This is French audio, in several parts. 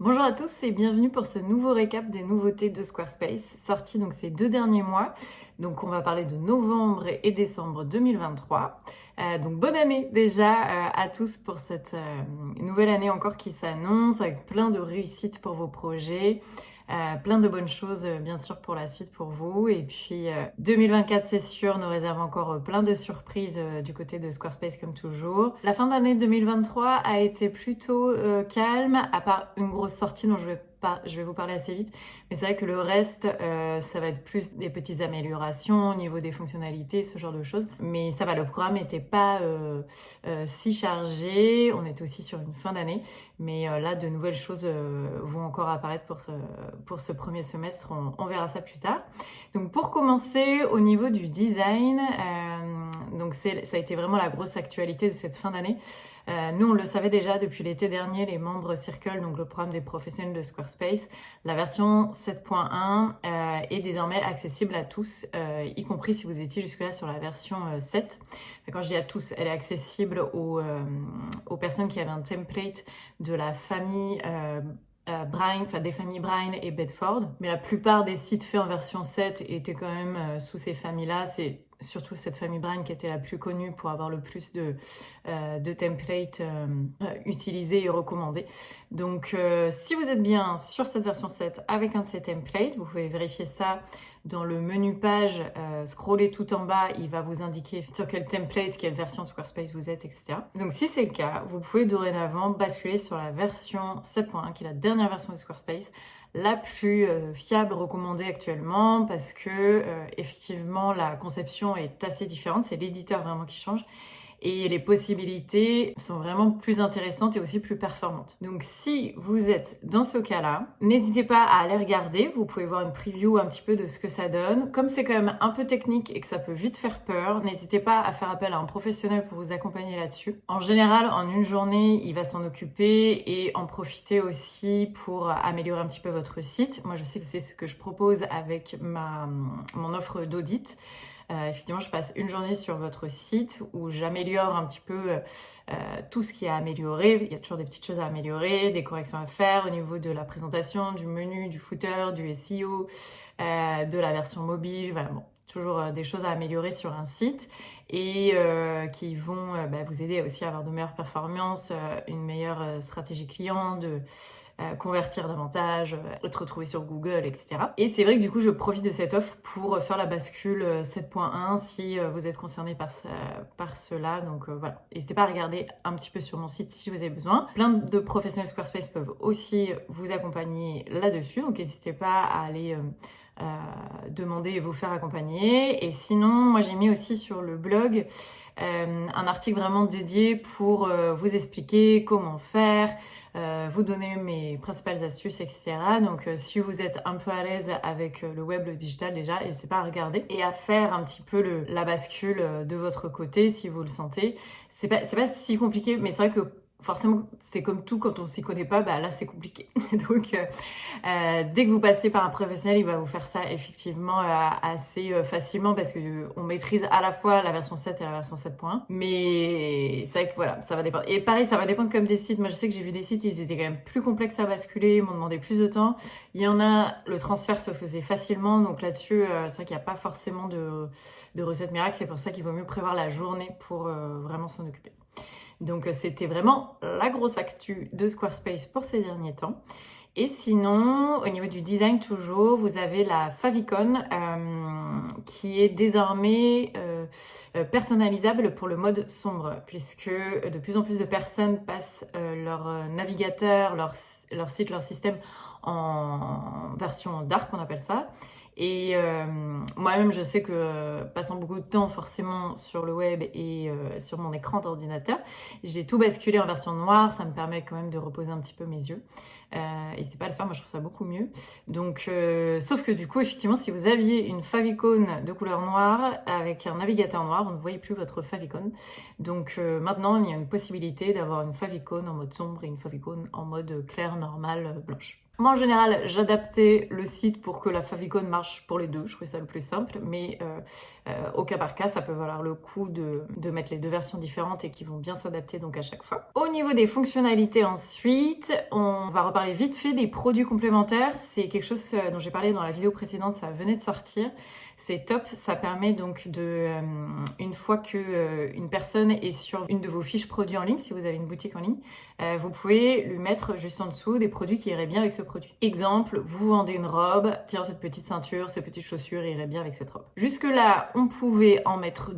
Bonjour à tous et bienvenue pour ce nouveau récap des nouveautés de Squarespace, sorties donc ces 2 derniers mois. Donc on va parler de novembre et décembre 2023. Donc bonne année déjà à tous pour cette nouvelle année encore qui s'annonce, avec plein de réussites pour vos projets. Plein de bonnes choses bien sûr pour la suite pour vous, et puis 2024 c'est sûr nous réserve encore plein de surprises du côté de Squarespace comme toujours. La fin d'année 2023 a été plutôt calme, à part une grosse sortie dont je vais vous parler assez vite, mais c'est vrai que le reste ça va être plus des petites améliorations au niveau des fonctionnalités, ce genre de choses, mais ça va, le programme n'était pas si chargé, on était aussi sur une fin d'année, mais là de nouvelles choses vont encore apparaître pour ce premier semestre, on verra ça plus tard. Donc pour commencer, au niveau du design, donc ça a été vraiment la grosse actualité de cette fin d'année. Nous, on le savait déjà depuis l'été dernier, les membres Circle, donc le programme des professionnels de Squarespace, la version 7.1 est désormais accessible à tous, y compris si vous étiez jusque-là sur la version 7. Quand je dis à tous, elle est accessible aux personnes qui avaient un template de la famille Brine, enfin des familles Brine et Bedford. Mais la plupart des sites faits en version 7 étaient quand même sous ces familles-là. C'est surtout cette famille Brine qui était la plus connue pour avoir le plus de templates utilisés et recommandés. Donc si vous êtes bien sur cette version 7 avec un de ces templates, vous pouvez vérifier ça dans le menu page, scroller tout en bas, il va vous indiquer sur quel template, quelle version Squarespace vous êtes, etc. Donc si c'est le cas, vous pouvez dorénavant basculer sur la version 7.1, qui est la dernière version de Squarespace, la plus fiable, recommandée actuellement, parce que effectivement la conception est assez différente, c'est l'éditeur vraiment qui change. Et les possibilités sont vraiment plus intéressantes et aussi plus performantes. Donc si vous êtes dans ce cas-là, n'hésitez pas à aller regarder, vous pouvez voir une preview un petit peu de ce que ça donne. Comme c'est quand même un peu technique et que ça peut vite faire peur, n'hésitez pas à faire appel à un professionnel pour vous accompagner là-dessus. En général, en une journée, il va s'en occuper et en profiter aussi pour améliorer un petit peu votre site. Moi, je sais que c'est ce que je propose avec mon offre d'audit. Effectivement, je passe une journée sur votre site où j'améliore un petit peu tout ce qui est à améliorer. Il y a toujours des petites choses à améliorer, des corrections à faire au niveau de la présentation, du menu, du footer, du SEO, de la version mobile. Voilà, bon, toujours des choses à améliorer sur un site et qui vont vous aider aussi à avoir de meilleures performances, une meilleure stratégie client, de convertir davantage, être retrouvé sur Google, etc. Et c'est vrai que du coup, je profite de cette offre pour faire la bascule 7.1 si vous êtes concerné par cela. Donc voilà, n'hésitez pas à regarder un petit peu sur mon site si vous avez besoin. Plein de professionnels Squarespace peuvent aussi vous accompagner là-dessus, donc n'hésitez pas à aller demander et vous faire accompagner. Et sinon, moi j'ai mis aussi sur le blog un article vraiment dédié pour vous expliquer comment faire, vous donner mes principales astuces, etc. Donc si vous êtes un peu à l'aise avec le web, le digital déjà, n'hésitez pas à regarder et à faire un petit peu la bascule de votre côté si vous le sentez. C'est pas si compliqué, mais c'est vrai que forcément c'est comme tout, quand on s'y connaît pas, là c'est compliqué. Donc dès que vous passez par un professionnel, il va vous faire ça effectivement assez facilement, parce que on maîtrise à la fois la version 7 et la version 7.1. Mais c'est vrai que voilà, ça va dépendre. Et pareil, ça va dépendre comme des sites. Moi, je sais que j'ai vu des sites, ils étaient quand même plus complexes à basculer, ils m'ont demandé plus de temps. Il y en a, le transfert se faisait facilement, donc là-dessus, c'est vrai qu'il n'y a pas forcément de recette miracle. C'est pour ça qu'il vaut mieux prévoir la journée pour vraiment s'en occuper. Donc c'était vraiment la grosse actu de Squarespace pour ces derniers temps. Et sinon, au niveau du design toujours, vous avez la favicon qui est désormais personnalisable pour le mode sombre, puisque de plus en plus de personnes passent leur navigateur, leur site, leur système en version dark, on appelle ça. Et moi-même, je sais que passant beaucoup de temps forcément sur le web et sur mon écran d'ordinateur, j'ai tout basculé en version noire. Ça me permet quand même de reposer un petit peu mes yeux. N'hésitez pas à le faire, moi je trouve ça beaucoup mieux. Donc, sauf que du coup, effectivement, si vous aviez une favicon de couleur noire avec un navigateur noir, vous ne voyez plus votre favicon. Donc maintenant, il y a une possibilité d'avoir une favicon en mode sombre et une favicon en mode clair, normal, blanche. Moi, en général, j'adaptais le site pour que la favicon marche pour les deux. Je trouvais ça le plus simple, mais au cas par cas, ça peut valoir le coup de mettre les deux versions différentes et qui vont bien s'adapter donc à chaque fois. Au niveau des fonctionnalités ensuite, on va reparler vite fait des produits complémentaires. C'est quelque chose dont j'ai parlé dans la vidéo précédente, ça venait de sortir. C'est top, ça permet donc une fois que une personne est sur une de vos fiches produits en ligne, si vous avez une boutique en ligne, vous pouvez lui mettre juste en dessous des produits qui iraient bien avec ce produit. Exemple, vous vendez une robe, tiens, cette petite ceinture, ces petites chaussures iraient bien avec cette robe. Jusque là, on pouvait en mettre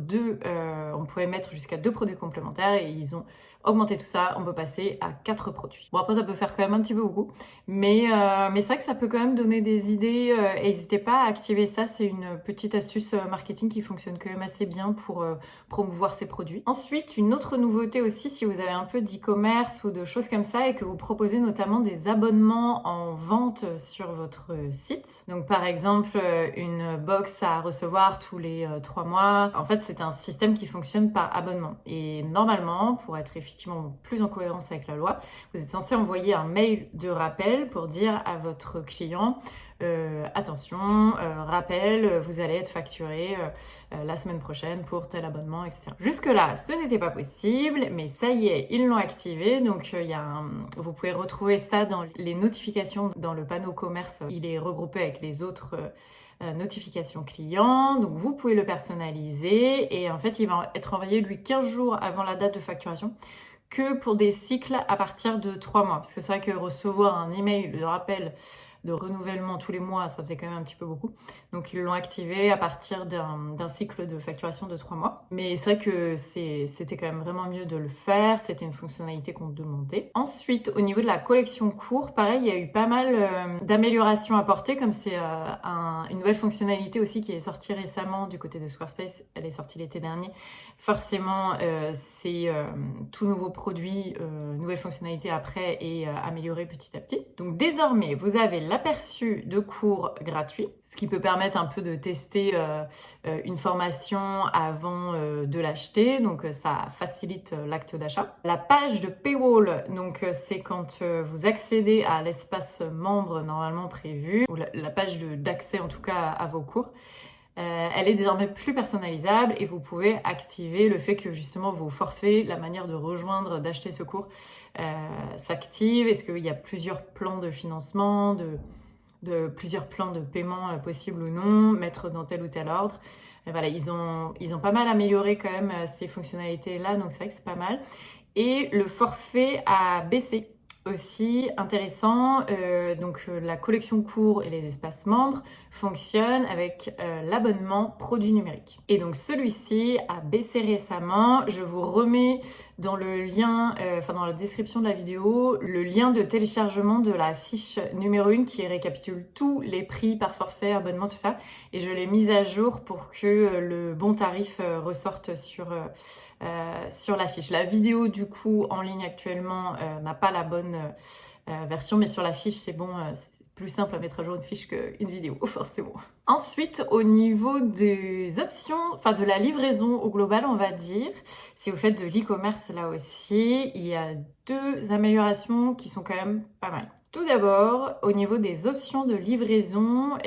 on pouvait mettre jusqu'à 2 produits complémentaires et ils ont augmenté tout ça, on peut passer à 4 produits. Bon, après ça peut faire quand même un petit peu beaucoup, mais c'est vrai que ça peut quand même donner des idées, et n'hésitez pas à activer ça, c'est une petite astuce marketing qui fonctionne quand même assez bien pour promouvoir ces produits. Ensuite, une autre nouveauté aussi, si vous avez un peu d'e-commerce ou de choses comme ça et que vous proposez notamment des abonnements en vente sur votre site. Donc par exemple, une box à recevoir tous les 3 mois. En fait, c'est un système qui fonctionne par abonnement. Et normalement, pour être effectivement plus en cohérence avec la loi, vous êtes censé envoyer un mail de rappel pour dire à votre client attention, rappel, vous allez être facturé la semaine prochaine pour tel abonnement, etc. Jusque-là, ce n'était pas possible, mais ça y est, ils l'ont activé. Donc, vous pouvez retrouver ça dans les notifications dans le panneau commerce. Il est regroupé avec les autres notifications clients. Donc, vous pouvez le personnaliser et en fait, il va être envoyé lui 15 jours avant la date de facturation que pour des cycles à partir de 3 mois. Parce que c'est vrai que recevoir un email de rappel de renouvellement tous les mois, ça faisait quand même un petit peu beaucoup. Donc ils l'ont activé à partir d'un cycle de facturation de 3 mois. Mais c'est vrai que c'était quand même vraiment mieux de le faire, c'était une fonctionnalité qu'on demandait. Ensuite, au niveau de la collection cours, pareil, il y a eu pas mal d'améliorations apportées, comme c'est une nouvelle fonctionnalité aussi qui est sortie récemment du côté de Squarespace, elle est sortie l'été dernier. Forcément, c'est tout nouveau produit, nouvelle fonctionnalité après et amélioré petit à petit. Donc désormais, vous avez l'aperçu de cours gratuits, ce qui peut permettre un peu de tester une formation avant de l'acheter, donc ça facilite l'acte d'achat. La page de paywall, donc c'est quand vous accédez à l'espace membre normalement prévu, ou la page d'accès en tout cas à vos cours. Elle est désormais plus personnalisable et vous pouvez activer le fait que justement vos forfaits, la manière de rejoindre, d'acheter ce cours s'active. Est-ce qu'il y a plusieurs plans de financement, plusieurs plans de paiement possibles ou non, mettre dans tel ou tel ordre. Voilà, ils ont pas mal amélioré quand même ces fonctionnalités-là, donc c'est vrai que c'est pas mal. Et le forfait a baissé aussi, intéressant. Donc la collection cours et les espaces membres fonctionnent avec l'abonnement produit numérique. Et donc celui-ci a baissé récemment. Je vous remets dans le lien, dans la description de la vidéo, le lien de téléchargement de la fiche numéro 1 qui récapitule tous les prix par forfait, abonnement, tout ça. Et je l'ai mise à jour pour que le bon tarif ressorte sur la fiche. La vidéo du coup en ligne actuellement n'a pas la bonne version, mais sur la fiche c'est bon, c'est plus simple à mettre à jour une fiche qu'une vidéo, forcément. Ensuite, au niveau des options, de la livraison au global, on va dire, si vous faites de l'e-commerce là aussi, il y a 2 améliorations qui sont quand même pas mal. Tout d'abord, au niveau des options de livraison,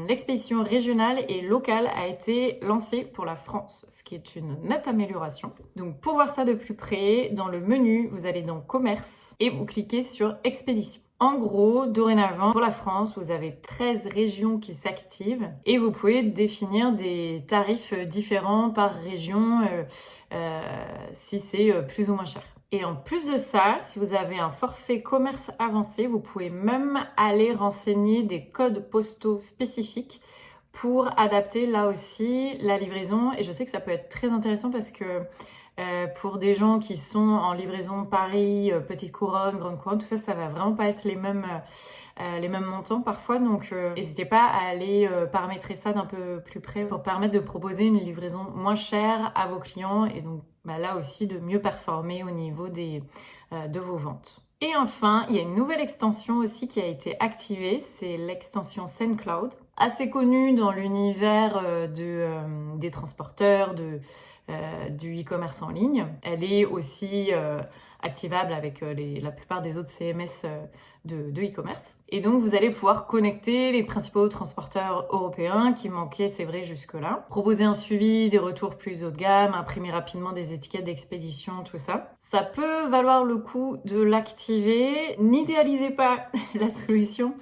l'expédition régionale et locale a été lancée pour la France, ce qui est une nette amélioration. Donc pour voir ça de plus près, dans le menu, vous allez dans Commerce et vous cliquez sur Expédition. En gros, dorénavant, pour la France, vous avez 13 régions qui s'activent et vous pouvez définir des tarifs différents par région si c'est plus ou moins cher. Et en plus de ça, si vous avez un forfait commerce avancé, vous pouvez même aller renseigner des codes postaux spécifiques pour adapter là aussi la livraison. Et je sais que ça peut être très intéressant parce que pour des gens qui sont en livraison Paris, Petite Couronne, Grande Couronne, tout ça, ça va vraiment pas être les mêmes montants parfois. Donc n'hésitez pas à aller paramétrer ça d'un peu plus près pour permettre de proposer une livraison moins chère à vos clients et donc là aussi de mieux performer au niveau de vos ventes. Et enfin, il y a une nouvelle extension aussi qui a été activée, c'est l'extension SendCloud, assez connue dans l'univers des transporteurs, du e-commerce en ligne. Elle est aussi activable avec la plupart des autres CMS de e-commerce. Et donc, vous allez pouvoir connecter les principaux transporteurs européens qui manquaient, c'est vrai, jusque-là. Proposer un suivi, des retours plus haut de gamme, imprimer rapidement des étiquettes d'expédition, tout ça. Ça peut valoir le coup de l'activer. N'idéalisez pas la solution.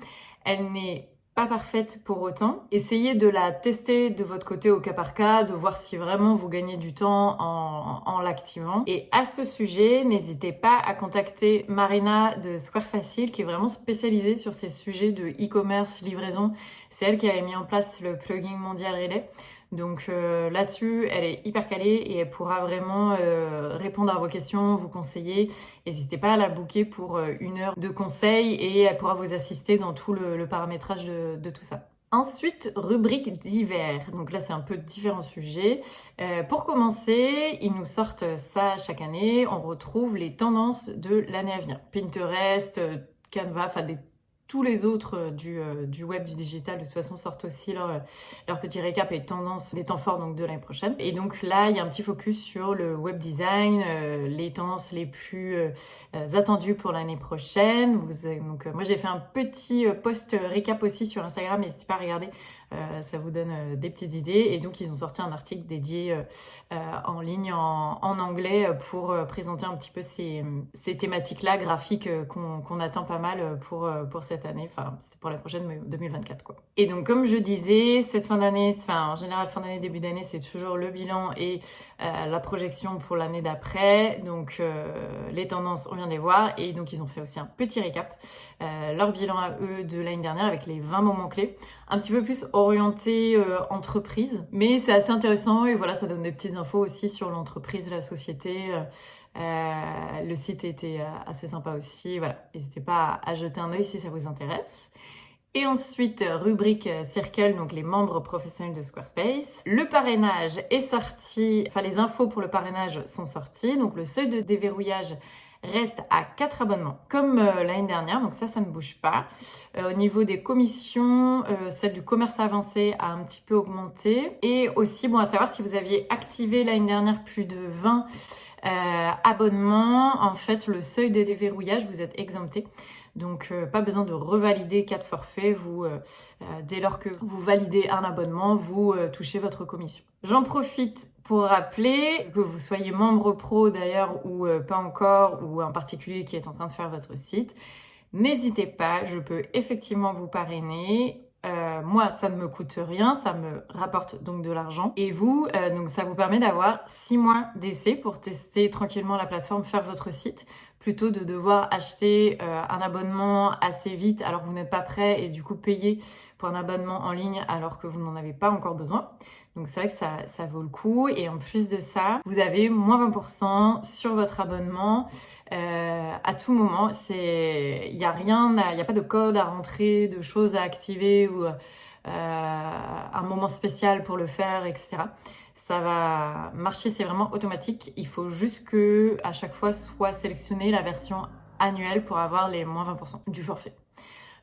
Elle n'est pas parfaite pour autant. Essayez de la tester de votre côté au cas par cas, de voir si vraiment vous gagnez du temps en l'activant. Et à ce sujet, n'hésitez pas à contacter Marina de Square Facile qui est vraiment spécialisée sur ces sujets de e-commerce, livraison. C'est elle qui avait mis en place le plugin Mondial Relay. Donc là-dessus, elle est hyper calée et elle pourra vraiment répondre à vos questions, vous conseiller. N'hésitez pas à la booker pour 1 heure de conseil et elle pourra vous assister dans tout le paramétrage de tout ça. Ensuite, rubrique divers. Donc là, c'est un peu différents sujets. Pour commencer, ils nous sortent ça chaque année. On retrouve les tendances de l'année à venir. Pinterest, Canva, enfin tous les autres du web, du digital, de toute façon, sortent aussi leur petit récap et tendances, les temps forts donc, de l'année prochaine. Et donc là, il y a un petit focus sur le web design, les tendances les plus attendues pour l'année prochaine. Moi, j'ai fait un petit post récap aussi sur Instagram, n'hésitez pas à regarder. Ça vous donne des petites idées. Et donc, ils ont sorti un article dédié en ligne en anglais pour présenter un petit peu ces thématiques-là, graphiques qu'on attend pas mal pour cette année. Enfin, c'est pour la prochaine 2024, quoi. Et donc, comme je disais, cette fin d'année, en général, fin d'année, début d'année, c'est toujours le bilan et la projection pour l'année d'après. Donc, les tendances, on vient de les voir. Et donc, ils ont fait aussi un petit récap. Leur bilan à eux de l'année dernière avec les 20 moments clés. Un petit peu plus orienté entreprise, mais c'est assez intéressant et voilà, ça donne des petites infos aussi sur l'entreprise, la société. Le site était assez sympa aussi. Voilà, n'hésitez pas à jeter un œil si ça vous intéresse. Et ensuite, rubrique Circle, donc les membres professionnels de Squarespace. Le parrainage est sorti, enfin les infos pour le parrainage sont sorties, donc le seuil de déverrouillage reste à 4 abonnements, comme l'année dernière, donc ça ne bouge pas. Au niveau des commissions, celle du commerce avancé a un petit peu augmenté. Et aussi, bon, à savoir si vous aviez activé l'année dernière plus de 20 abonnements, en fait, le seuil de déverrouillage, vous êtes exempté. Donc, pas besoin de revalider 4 forfaits. Dès lors que vous validez un abonnement, vous touchez votre commission. J'en profite pour rappeler que vous soyez membre pro d'ailleurs ou pas encore, ou un particulier qui est en train de faire votre site, n'hésitez pas, je peux effectivement vous parrainer. Moi, ça ne me coûte rien, ça me rapporte donc de l'argent. Et vous, donc ça vous permet d'avoir 6 mois d'essai pour tester tranquillement la plateforme, faire votre site, plutôt de devoir acheter un abonnement assez vite alors que vous n'êtes pas prêt et du coup payer pour un abonnement en ligne alors que vous n'en avez pas encore besoin. Donc c'est vrai que ça vaut le coup. Et en plus de ça, vous avez moins 20% sur votre abonnement à tout moment. Il n'y a rien, il n'y a pas de code à rentrer, de choses à activer ou un moment spécial pour le faire, etc. Ça va marcher, c'est vraiment automatique. Il faut juste que à chaque fois soit sélectionné la version annuelle pour avoir les moins 20% du forfait.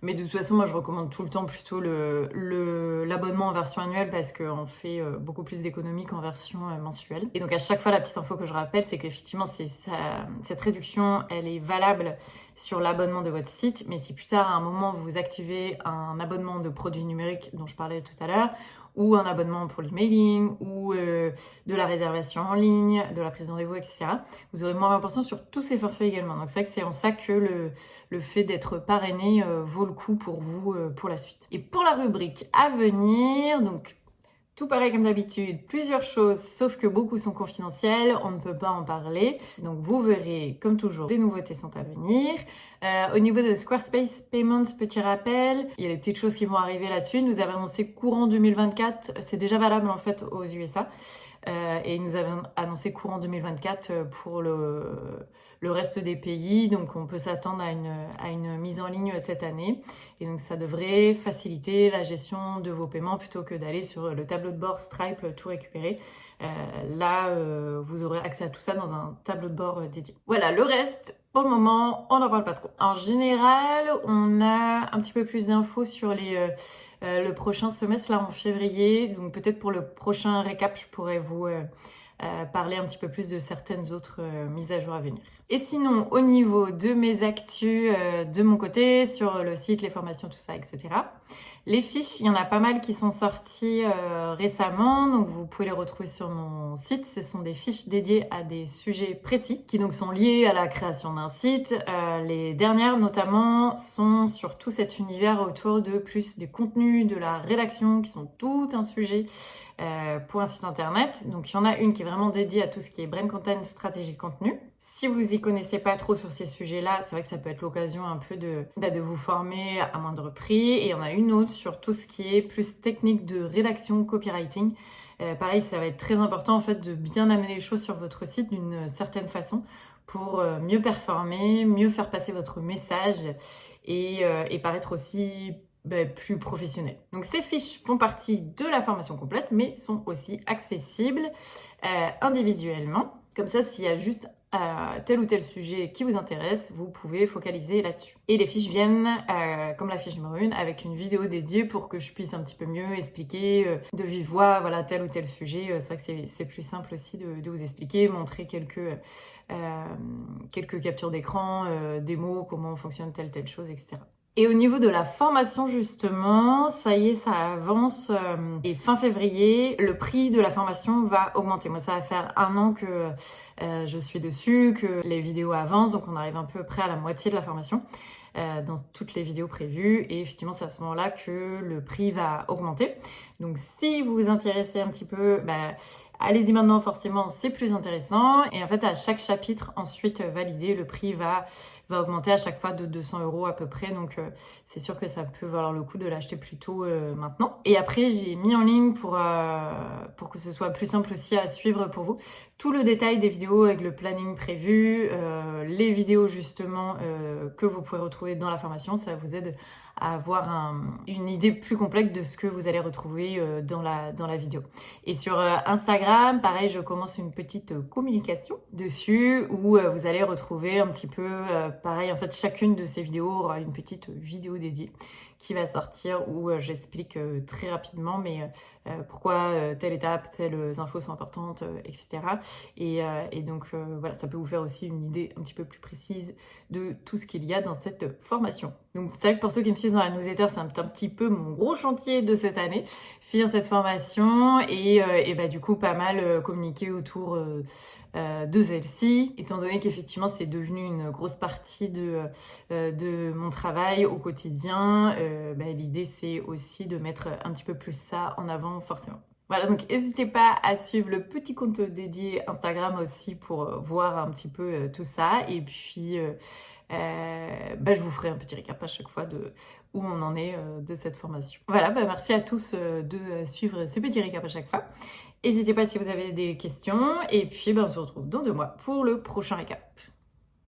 Mais de toute façon, moi, je recommande tout le temps plutôt l'abonnement en version annuelle parce qu'on fait beaucoup plus d'économies qu'en version mensuelle. Et donc, à chaque fois, la petite info que je rappelle, c'est qu'effectivement, cette réduction, elle est valable sur l'abonnement de votre site. Mais si plus tard, à un moment, vous activez un abonnement de produits numériques dont je parlais tout à l'heure, ou un abonnement pour l'emailing, ou de la réservation en ligne, de la prise de rendez-vous, etc. Vous aurez moins 20% sur tous ces forfaits également. Donc c'est vrai que c'est en ça que le fait d'être parrainé vaut le coup pour vous pour la suite. Et pour la rubrique à venir, donc tout pareil comme d'habitude, plusieurs choses, sauf que beaucoup sont confidentielles, on ne peut pas en parler. Donc vous verrez, comme toujours, des nouveautés sont à venir. Au niveau de Squarespace Payments, petit rappel, il y a des petites choses qui vont arriver là-dessus. Nous avons annoncé courant 2024, c'est déjà valable en fait aux USA. Et nous avons annoncé courant 2024 pour le reste des pays, donc on peut s'attendre à une mise en ligne cette année. Et donc ça devrait faciliter la gestion de vos paiements plutôt que d'aller sur le tableau de bord Stripe tout récupérer. Vous aurez accès à tout ça dans un tableau de bord dédié. Voilà, le reste, pour le moment, on n'en parle pas trop. En général, on a un petit peu plus d'infos sur le prochain semestre, là en février. Donc peut-être pour le prochain récap, je pourrais vous parler un petit peu plus de certaines autres mises à jour à venir. Et sinon, au niveau de mes actus de mon côté, sur le site, les formations, tout ça, etc. Les fiches, il y en a pas mal qui sont sorties récemment, donc vous pouvez les retrouver sur mon site. Ce sont des fiches dédiées à des sujets précis, qui donc sont liés à la création d'un site. Les dernières notamment sont sur tout cet univers autour de plus des contenus, de la rédaction, qui sont tout un sujet pour un site internet. Donc il y en a une qui est vraiment dédiée à tout ce qui est brand content, stratégie de contenu. Si vous y connaissez pas trop sur ces sujets-là, c'est vrai que ça peut être l'occasion un peu de vous former à moindre prix. Et il y en a une autre sur tout ce qui est plus technique de rédaction, copywriting. Pareil, ça va être très important en fait de bien amener les choses sur votre site d'une certaine façon pour mieux performer, mieux faire passer votre message et paraître aussi plus professionnel. Donc ces fiches font partie de la formation complète, mais sont aussi accessibles individuellement. Comme ça, s'il y a juste tel ou tel sujet qui vous intéresse, vous pouvez focaliser là-dessus. Et les fiches viennent, comme la fiche numéro 1, avec une vidéo dédiée pour que je puisse un petit peu mieux expliquer de vive voix, voilà, tel ou tel sujet. C'est vrai que c'est plus simple aussi de vous expliquer, montrer quelques captures d'écran, des mots, comment fonctionne telle chose, etc. Et au niveau de la formation justement, ça y est, ça avance et fin février, le prix de la formation va augmenter. Moi, ça va faire 1 an que je suis dessus, que les vidéos avancent, donc on arrive un peu près à la moitié de la formation dans toutes les vidéos prévues. Et effectivement, c'est à ce moment-là que le prix va augmenter. Donc si vous vous intéressez un petit peu, allez-y maintenant, forcément, c'est plus intéressant. Et en fait, à chaque chapitre ensuite validé, le prix va augmenter à chaque fois de 200 € à peu près. Donc c'est sûr que ça peut valoir le coup de l'acheter plus tôt maintenant. Et après, j'ai mis en ligne pour que ce soit plus simple aussi à suivre pour vous, tout le détail des vidéos avec le planning prévu, les vidéos justement que vous pouvez retrouver dans la formation. Ça vous aide à avoir une idée plus complète de ce que vous allez retrouver dans la vidéo. Et sur Instagram, pareil, je commence une petite communication dessus où vous allez retrouver un petit peu pareil. En fait, chacune de ces vidéos aura une petite vidéo dédiée qui va sortir où j'explique très rapidement mais pourquoi telle étape, telles infos sont importantes, etc. Et donc voilà, ça peut vous faire aussi une idée un petit peu plus précise de tout ce qu'il y a dans cette formation. Donc c'est vrai que pour ceux qui me suivent dans la newsletter, c'est un petit peu mon gros chantier de cette année, finir cette formation et du coup pas mal communiquer autour de celle-ci, étant donné qu'effectivement c'est devenu une grosse partie de mon travail au quotidien. L'idée c'est aussi de mettre un petit peu plus ça en avant forcément. Voilà, donc n'hésitez pas à suivre le petit compte dédié Instagram aussi pour voir un petit peu tout ça. Et puis je vous ferai un petit récap à chaque fois de où on en est de cette formation. Voilà, merci à tous de suivre ces petits récaps à chaque fois. N'hésitez pas si vous avez des questions et puis on se retrouve dans 2 mois pour le prochain récap.